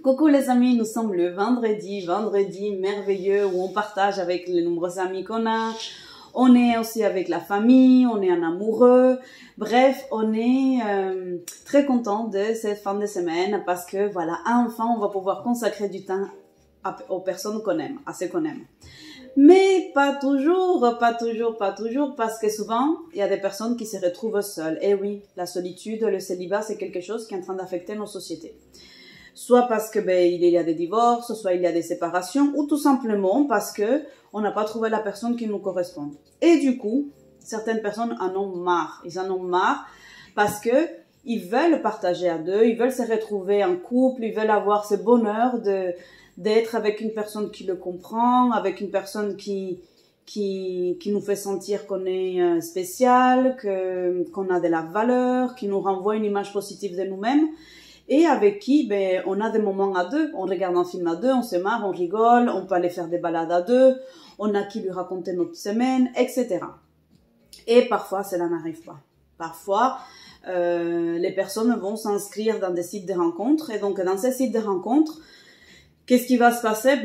Coucou les amis, nous sommes le vendredi merveilleux où on partage avec les nombreux amis qu'on a. On est aussi avec la famille, on est en amoureux. Bref, on est très content de cette fin de semaine parce que voilà, enfin on va pouvoir consacrer du temps aux personnes qu'on aime, à ceux qu'on aime. Mais pas toujours, parce que souvent, il y a des personnes qui se retrouvent seules. Et oui, la solitude, le célibat, c'est quelque chose qui est en train d'affecter nos sociétés. Soit parce que il y a des divorces, soit il y a des séparations, ou tout simplement parce que on n'a pas trouvé la personne qui nous correspond. Et du coup, certaines personnes en ont marre. Ils en ont marre parce que ils veulent partager à deux, ils veulent se retrouver en couple, ils veulent avoir ce bonheur d'être avec une personne qui le comprend, avec une personne qui nous fait sentir qu'on est spécial, qu'on a de la valeur, qui nous renvoie une image positive de nous-mêmes. Et avec qui, on a des moments à deux. On regarde un film à deux, on se marre, on rigole, on peut aller faire des balades à deux, on a qui lui raconter notre semaine, etc. Et parfois, cela n'arrive pas. Parfois, les personnes vont s'inscrire dans des sites de rencontres. Et donc, dans ces sites de rencontres, qu'est-ce qui va se passer?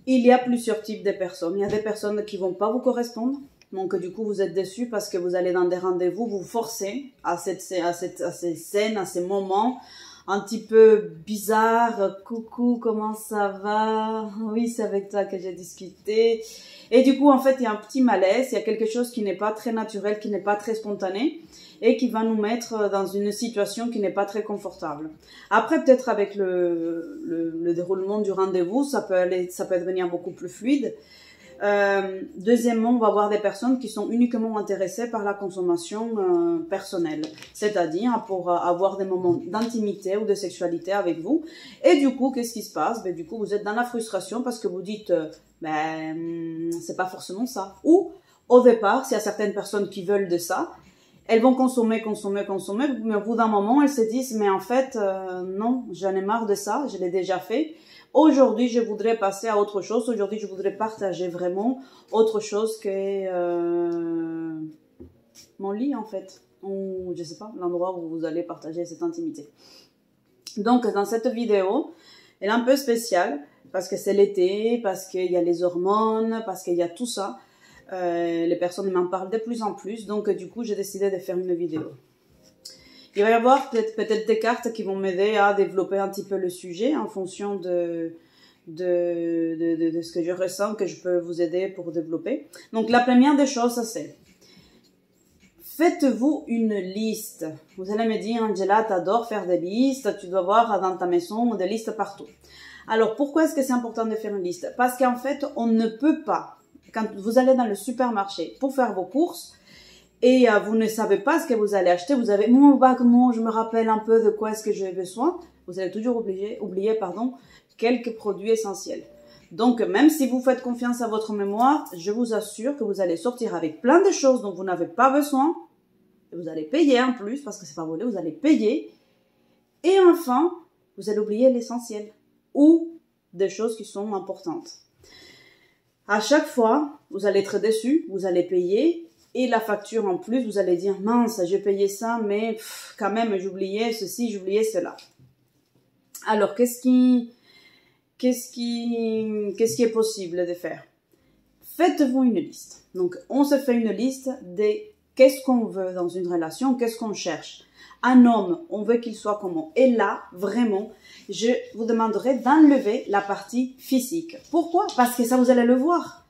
Il y a plusieurs types de personnes. Il y a des personnes qui vont pas vous correspondre. Donc, du coup, vous êtes déçus parce que vous allez dans des rendez-vous, vous forcez à ces scènes, à ces moments un petit peu bizarres. Coucou, comment ça va? Oui, c'est avec toi que j'ai discuté. Et du coup, en fait, il y a un petit malaise, il y a quelque chose qui n'est pas très naturel, qui n'est pas très spontané et qui va nous mettre dans une situation qui n'est pas très confortable. Après, peut-être avec le déroulement du rendez-vous, ça peut devenir beaucoup plus fluide. Deuxièmement, on va avoir des personnes qui sont uniquement intéressées par la consommation personnelle, c'est-à-dire pour avoir des moments d'intimité ou de sexualité avec vous. Et du coup, qu'est-ce qui se passe? Du coup, vous êtes dans la frustration parce que vous dites, c'est pas forcément ça. Ou, au départ, s'il y a certaines personnes qui veulent de ça, elles vont consommer, mais au bout d'un moment, elles se disent, mais en fait, non, j'en ai marre de ça, je l'ai déjà fait. Aujourd'hui, je voudrais passer à autre chose. Aujourd'hui, je voudrais partager vraiment autre chose que mon lit, en fait. Ou, je sais pas, l'endroit où vous allez partager cette intimité. Donc, dans cette vidéo, elle est un peu spéciale parce que c'est l'été, parce qu'il y a les hormones, parce qu'il y a tout ça. Les personnes m'en parlent de plus en plus. Donc, du coup, j'ai décidé de faire une vidéo. Il va y avoir peut-être des cartes qui vont m'aider à développer un petit peu le sujet en fonction de ce que je ressens, que je peux vous aider pour développer. Donc, la première des choses, c'est faites-vous une liste. Vous allez me dire, Angela, t'adores faire des listes, tu dois voir dans ta maison des listes partout. Alors, pourquoi est-ce que c'est important de faire une liste? Parce qu'en fait, on ne peut pas, quand vous allez dans le supermarché pour faire vos courses, et vous ne savez pas ce que vous allez acheter, vous avez mon bac, je me rappelle un peu de quoi est-ce que j'ai besoin, vous allez toujours oublier quelques produits essentiels. Donc, même si vous faites confiance à votre mémoire, je vous assure que vous allez sortir avec plein de choses dont vous n'avez pas besoin, et vous allez payer en plus, parce que c'est pas volé, vous allez payer, et enfin, vous allez oublier l'essentiel, ou des choses qui sont importantes. À chaque fois, vous allez être déçu, vous allez payer, et la facture en plus, vous allez dire, mince, j'ai payé ça, mais quand même, j'oubliais ceci, j'oubliais cela. Alors, qu'est-ce qui est possible de faire? Faites-vous une liste. Donc, on se fait une liste de qu'est-ce qu'on veut dans une relation, qu'est-ce qu'on cherche. Un homme, on veut qu'il soit comment? Et là, vraiment, je vous demanderai d'enlever la partie physique. Pourquoi? Parce que ça, vous allez le voir.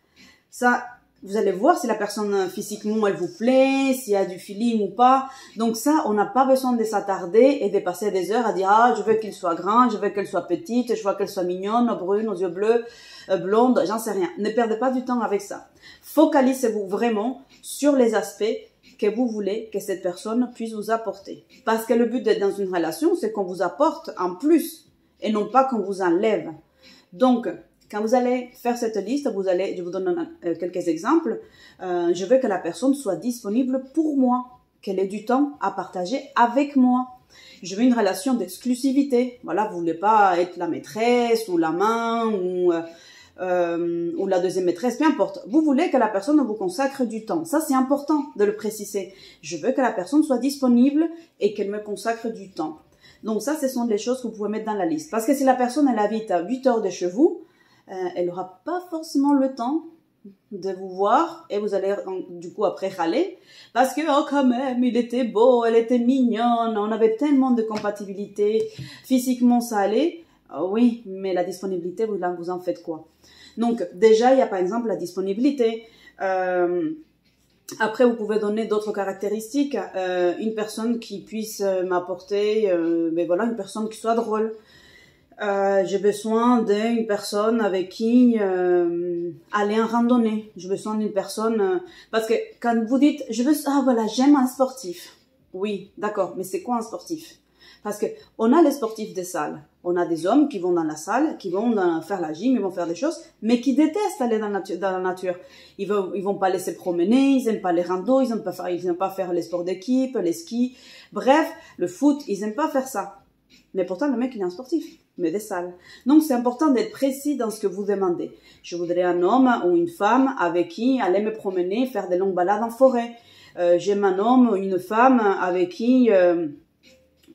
Ça, vous allez voir si la personne physiquement elle vous plaît, s'il y a du feeling ou pas. Donc ça, on n'a pas besoin de s'attarder et de passer des heures à dire ah je veux qu'il soit grand, je veux qu'elle soit petite, je veux qu'elle soit mignonne, brune, aux yeux bleus, blonde, j'en sais rien. Ne perdez pas du temps avec ça. Focalisez-vous vraiment sur les aspects que vous voulez que cette personne puisse vous apporter. Parce que le but d'être dans une relation, c'est qu'on vous apporte en plus et non pas qu'on vous enlève. Donc quand vous allez faire cette liste, je vous donne quelques exemples. Je veux que la personne soit disponible pour moi, qu'elle ait du temps à partager avec moi. Je veux une relation d'exclusivité. Voilà, vous voulez pas être la maîtresse ou la main ou la deuxième maîtresse, peu importe. Vous voulez que la personne vous consacre du temps. Ça, c'est important de le préciser. Je veux que la personne soit disponible et qu'elle me consacre du temps. Donc ça, ce sont les choses que vous pouvez mettre dans la liste. Parce que si la personne, elle habite à 8 heures de chez vous, elle n'aura pas forcément le temps de vous voir et vous allez du coup après râler parce que oh quand même il était beau, elle était mignonne, on avait tellement de compatibilité, physiquement ça allait. Oui, mais la disponibilité, vous en faites quoi? Donc déjà il y a par exemple la disponibilité. Après vous pouvez donner d'autres caractéristiques, une personne qui puisse m'apporter ben voilà, une personne qui soit drôle. J'ai besoin d'une personne avec qui aller en randonnée. J'ai besoin d'une personne parce que quand vous dites je veux ah voilà j'aime un sportif. Oui, d'accord, mais c'est quoi un sportif? Parce que on a les sportifs des salles. On a des hommes qui vont dans la salle, qui vont faire la gym, ils vont faire des choses, mais qui détestent aller dans la nature. Ils vont pas laisser promener, ils aiment pas les randos, ils aiment pas faire les sports d'équipe, les skis. Bref, le foot, ils aiment pas faire ça. Mais pourtant, le mec, il est un sportif, mais des salles. Donc, c'est important d'être précis dans ce que vous demandez. Je voudrais un homme ou une femme avec qui aller me promener, faire des longues balades en forêt. J'aime un homme ou une femme avec qui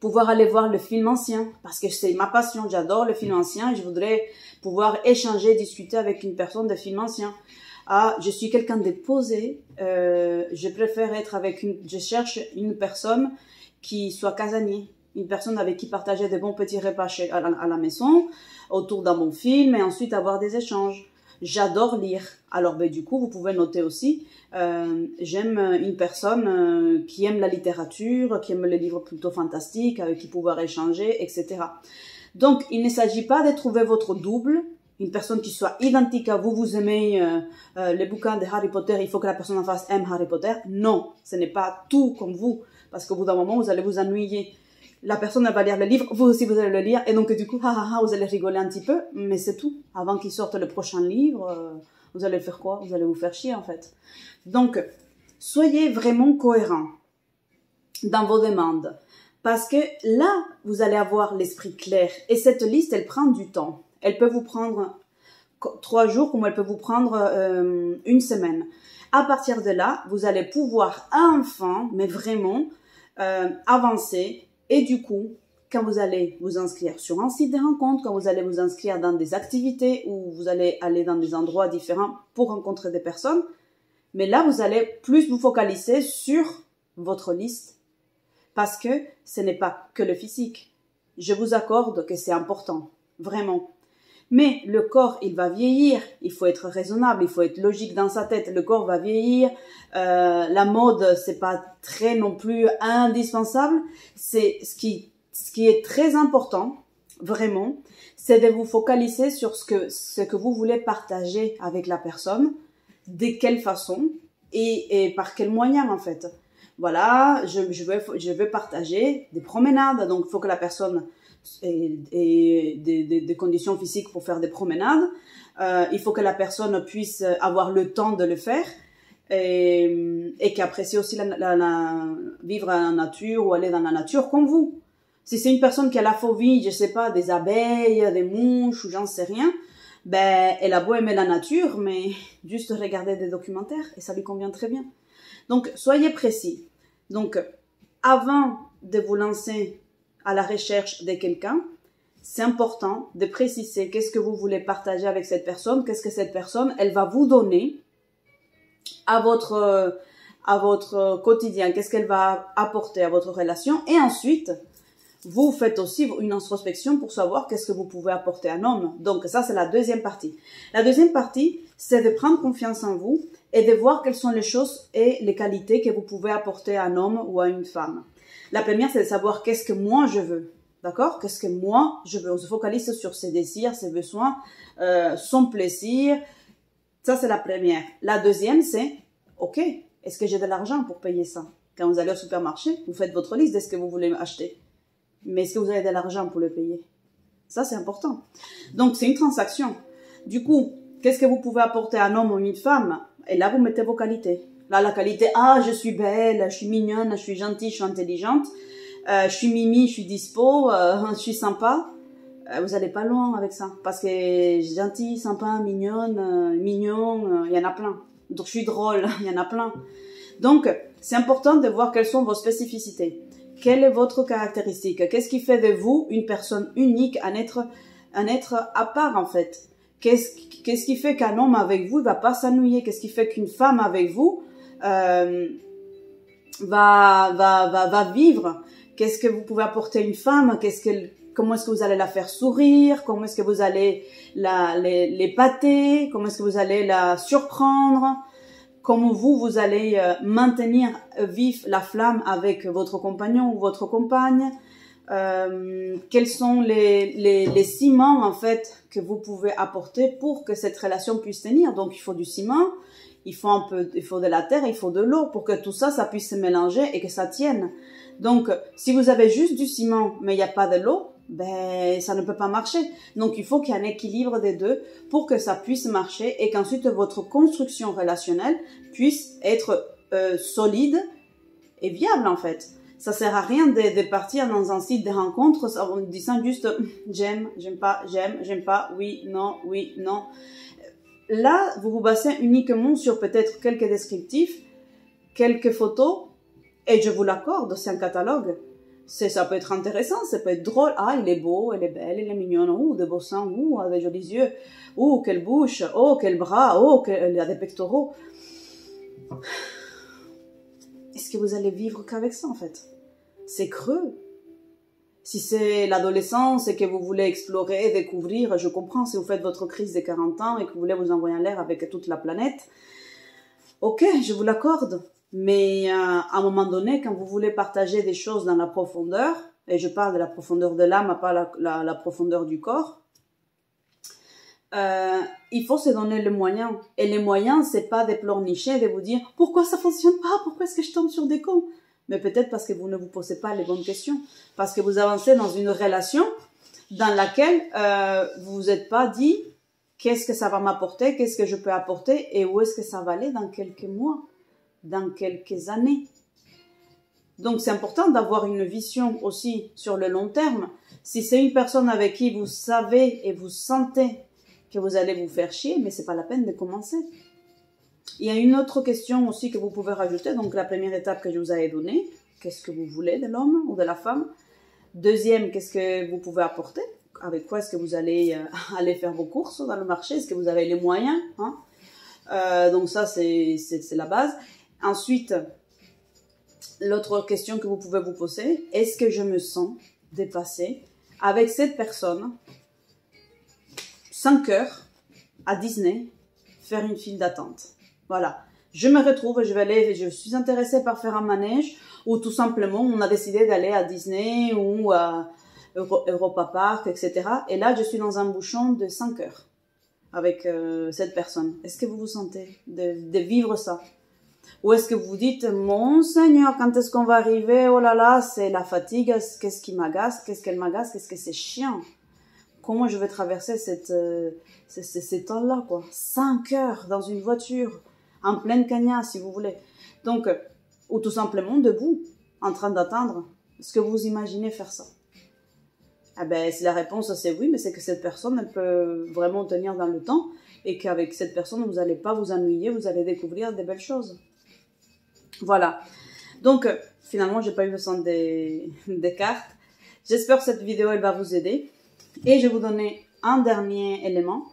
pouvoir aller voir le film ancien, parce que c'est ma passion. J'adore le film ancien et je voudrais pouvoir échanger, discuter avec une personne de film ancien. Ah, je suis quelqu'un de posé. Je préfère être je cherche une personne qui soit casanier. Une personne avec qui partager des bons petits repas à la maison, autour d'un bon film, et ensuite avoir des échanges. J'adore lire. Alors, ben, du coup, vous pouvez noter aussi, j'aime une personne qui aime la littérature, qui aime les livres plutôt fantastiques, avec qui pouvoir échanger, etc. Donc, il ne s'agit pas de trouver votre double, une personne qui soit identique à vous, vous aimez les bouquins de Harry Potter, il faut que la personne en face aime Harry Potter. Non, ce n'est pas tout comme vous, parce qu'au bout d'un moment, vous allez vous ennuyer. La personne elle va lire le livre, vous aussi vous allez le lire, et donc du coup, vous allez rigoler un petit peu, mais c'est tout. Avant qu'il sorte le prochain livre, vous allez faire quoi? Vous allez vous faire chier en fait. Donc, soyez vraiment cohérents dans vos demandes, parce que là, vous allez avoir l'esprit clair, et cette liste, elle prend du temps. Elle peut vous prendre 3 jours, comme elle peut vous prendre 1 semaine. À partir de là, vous allez pouvoir enfin, mais vraiment, avancer. Et du coup, quand vous allez vous inscrire sur un site de rencontre, quand vous allez vous inscrire dans des activités ou vous allez aller dans des endroits différents pour rencontrer des personnes, mais là, vous allez plus vous focaliser sur votre liste parce que ce n'est pas que le physique. Je vous accorde que c'est important, vraiment. Mais le corps, il va vieillir, il faut être raisonnable, il faut être logique dans sa tête. Le corps va vieillir, la mode, c'est pas très non plus indispensable. C'est ce qui est très important, vraiment, c'est de vous focaliser sur ce que vous voulez partager avec la personne, de quelle façon et par quel moyen en fait. Voilà, je veux partager des promenades, donc il faut que la personne et des conditions physiques pour faire des promenades. Il faut que la personne puisse avoir le temps de le faire et qu'apprécie aussi vivre en nature ou aller dans la nature comme vous. Si c'est une personne qui a la phobie, je sais pas, des abeilles, des mouches ou j'en sais rien, ben elle a beau aimer la nature, mais juste regarder des documentaires et ça lui convient très bien. Donc soyez précis. Donc avant de vous lancer à la recherche de quelqu'un, c'est important de préciser qu'est-ce que vous voulez partager avec cette personne, qu'est-ce que cette personne, elle va vous donner à votre quotidien, qu'est-ce qu'elle va apporter à votre relation. Et ensuite, vous faites aussi une introspection pour savoir qu'est-ce que vous pouvez apporter à un homme. Donc ça, c'est la deuxième partie. La deuxième partie, c'est de prendre confiance en vous et de voir quelles sont les choses et les qualités que vous pouvez apporter à un homme ou à une femme. La première, c'est de savoir qu'est-ce que moi je veux. D'accord? Qu'est-ce que moi je veux? On se focalise sur ses désirs, ses besoins, son plaisir. Ça, c'est la première. La deuxième, c'est, ok, est-ce que j'ai de l'argent pour payer ça? Quand vous allez au supermarché, vous faites votre liste de ce que vous voulez acheter. Mais est-ce que vous avez de l'argent pour le payer? Ça, c'est important. Donc, c'est une transaction. Du coup, qu'est-ce que vous pouvez apporter à un homme ou une femme? Et là, vous mettez vos qualités. Là, la qualité, je suis belle, je suis mignonne, je suis gentille, je suis intelligente, je suis mimi, je suis dispo, je suis sympa. Vous n'allez pas loin avec ça. Parce que gentille, sympa, mignonne, mignon, il y en a plein. Donc, je suis drôle, il y en a plein. Donc, c'est important de voir quelles sont vos spécificités. Quelle est votre caractéristique? Qu'est-ce qui fait de vous une personne unique, un être à part en fait? Qu'est-ce qui fait qu'un homme avec vous, il va pas s'ennuyer? Qu'est-ce qui fait qu'une femme avec vous va vivre? Qu'est-ce que vous pouvez apporter à une femme? Comment est-ce que vous allez la faire sourire? Comment est-ce que vous allez l'épater? Comment est-ce que vous allez la surprendre? Comment vous allez maintenir vive la flamme avec votre compagnon ou votre compagne? Quels sont les ciments en fait que vous pouvez apporter pour que cette relation puisse tenir? Donc il faut du ciment, il faut de la terre, il faut de l'eau pour que tout ça puisse se mélanger et que ça tienne. Donc si vous avez juste du ciment mais il n'y a pas de l'eau, ben ça ne peut pas marcher. Donc il faut qu'il y ait un équilibre des deux pour que ça puisse marcher et qu'ensuite votre construction relationnelle puisse être solide et viable en fait. Ça sert à rien de partir dans un site de rencontres en disant juste j'aime, j'aime pas, oui, non. Là, vous vous basez uniquement sur peut-être quelques descriptifs, quelques photos, et je vous l'accorde, c'est un catalogue. Ça peut être intéressant, ça peut être drôle. Ah, il est beau, elle est belle, elle est mignonne. Ouh, de beaux seins, ouh, des jolis yeux. Ouh, quelle bouche, oh, quel bras, oh, elle a des pectoraux. Est-ce que vous allez vivre qu'avec ça, en fait? C'est creux. Si c'est l'adolescence et que vous voulez explorer, découvrir, je comprends si vous faites votre crise de 40 ans et que vous voulez vous envoyer en l'air avec toute la planète. Ok, je vous l'accorde. Mais à un moment donné, quand vous voulez partager des choses dans la profondeur, et je parle de la profondeur de l'âme, pas la profondeur du corps, il faut se donner les moyens. Et les moyens, c'est pas de pleurnicher, de vous dire « Pourquoi ça fonctionne pas? Pourquoi est-ce que je tombe sur des cons ?» Mais peut-être parce que vous ne vous posez pas les bonnes questions. Parce que vous avancez dans une relation dans laquelle vous vous êtes pas dit « Qu'est-ce que ça va m'apporter? Qu'est-ce que je peux apporter? Et où est-ce que ça va aller dans quelques mois? Dans quelques années. » Donc c'est important d'avoir une vision aussi sur le long terme. Si c'est une personne avec qui vous savez et vous sentez que vous allez vous faire chier, mais c'est pas la peine de commencer. Il y a une autre question aussi que vous pouvez rajouter. Donc la première étape que je vous avais donnée, qu'est-ce que vous voulez de l'homme ou de la femme? Deuxième, qu'est-ce que vous pouvez apporter? Avec quoi est-ce que vous allez aller faire vos courses dans le marché? Est-ce que vous avez les moyens, hein? Donc ça c'est la base. Ensuite, l'autre question que vous pouvez vous poser, est-ce que je me sens dépassée avec cette personne 5 heures à Disney, faire une file d'attente? Voilà, je me retrouve, je suis intéressée par faire un manège, ou tout simplement on a décidé d'aller à Disney ou à Europa Park, etc. Et là, je suis dans un bouchon de 5 heures avec cette personne. Est-ce que vous vous sentez de vivre ça? Ou est-ce que vous dites, mon Seigneur, quand est-ce qu'on va arriver? Oh là là, c'est la fatigue, qu'est-ce qui m'agace, qu'est-ce qu'elle m'agace, qu'est-ce que c'est chiant. Comment je vais traverser ces temps-là, quoi. 5 heures dans une voiture, en pleine cagnasse, si vous voulez. Donc, ou tout simplement debout, en train d'attendre. Est-ce que vous imaginez faire ça? Ah ben, si la réponse c'est oui, mais c'est que cette personne, elle peut vraiment tenir dans le temps et qu'avec cette personne, vous n'allez pas vous ennuyer, vous allez découvrir des belles choses. Voilà. Donc, finalement, j'ai pas eu besoin des cartes. J'espère que cette vidéo, elle va vous aider. Et je vais vous donner un dernier élément,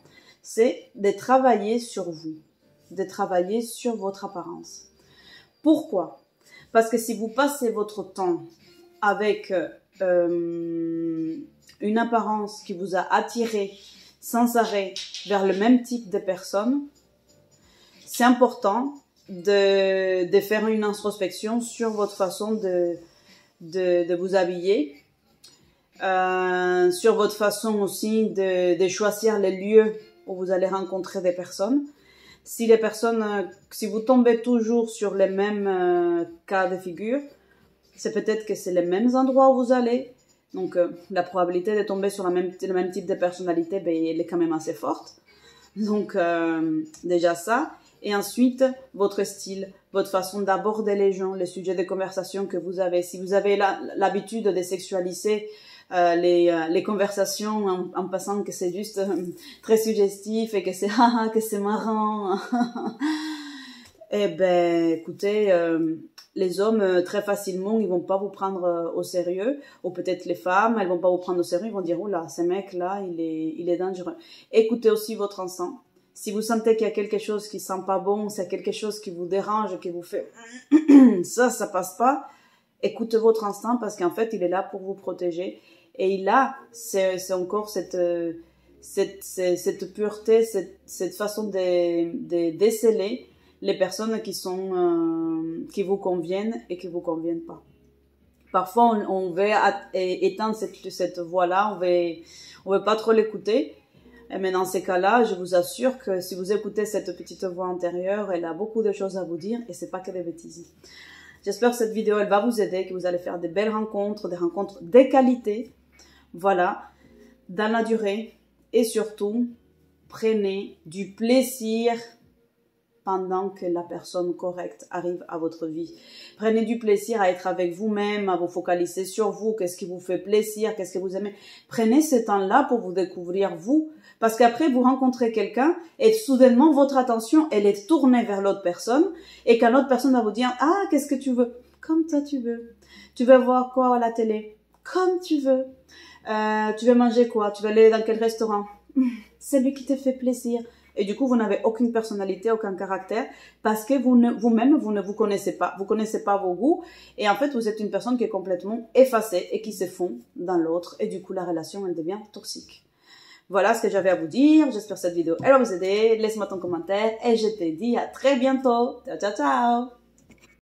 c'est de travailler sur vous, de travailler sur votre apparence. Pourquoi? Parce que si vous passez votre temps avec une apparence qui vous a attiré sans arrêt vers le même type de personne, c'est important de faire une introspection sur votre façon de vous habiller, sur votre façon aussi de choisir les lieux où vous allez rencontrer des personnes. Si vous tombez toujours sur les mêmes cas de figure, c'est peut-être que c'est les mêmes endroits où vous allez. Donc la probabilité de tomber sur le même type de personnalité, ben, elle est quand même assez forte. Donc déjà ça. Et ensuite, votre style, votre façon d'aborder les gens, les sujets de conversation que vous avez. Si vous avez l'habitude de sexualiser les conversations en passant que c'est juste très suggestif et que c'est marrant, eh ben, écoutez, les hommes, très facilement, ils vont pas vous prendre au sérieux. Ou peut-être les femmes, elles vont pas vous prendre au sérieux. Ils vont dire, oula, ce mec-là, il est dangereux. Écoutez aussi votre instinct. Si vous sentez qu'il y a quelque chose qui sent pas bon, s'il y a quelque chose qui vous dérange, qui vous fait ça passe pas, écoutez votre instinct parce qu'en fait, il est là pour vous protéger. Et il a, c'est encore cette pureté, cette façon de déceler les personnes qui vous conviennent et qui vous conviennent pas. Parfois, on veut éteindre cette voix-là, on veut pas trop l'écouter. Mais dans ces cas-là, je vous assure que si vous écoutez cette petite voix intérieure, elle a beaucoup de choses à vous dire et c'est pas que des bêtises. J'espère que cette vidéo, elle va vous aider, que vous allez faire des belles rencontres, des rencontres de qualité. Voilà, dans la durée. Et surtout, prenez du plaisir pendant que la personne correcte arrive à votre vie. Prenez du plaisir à être avec vous-même, à vous focaliser sur vous, qu'est-ce qui vous fait plaisir, qu'est-ce que vous aimez. Prenez ce temps-là pour vous découvrir vous, parce qu'après vous rencontrez quelqu'un et soudainement votre attention, elle est tournée vers l'autre personne et quand l'autre personne va vous dire « Ah, qu'est-ce que tu veux ?» Comme toi tu veux. Tu veux voir quoi à la télé? Comme tu veux. Tu veux manger quoi? Tu veux aller dans quel restaurant? Celui qui te fait plaisir. Et du coup, vous n'avez aucune personnalité, aucun caractère, parce que vous-même, vous ne vous connaissez pas. Vous connaissez pas vos goûts. Et en fait, vous êtes une personne qui est complètement effacée et qui se fond dans l'autre. Et du coup, la relation, elle devient toxique. Voilà ce que j'avais à vous dire. J'espère que cette vidéo, elle va vous aider. Laisse-moi ton commentaire et je te dis à très bientôt. Ciao, ciao, ciao!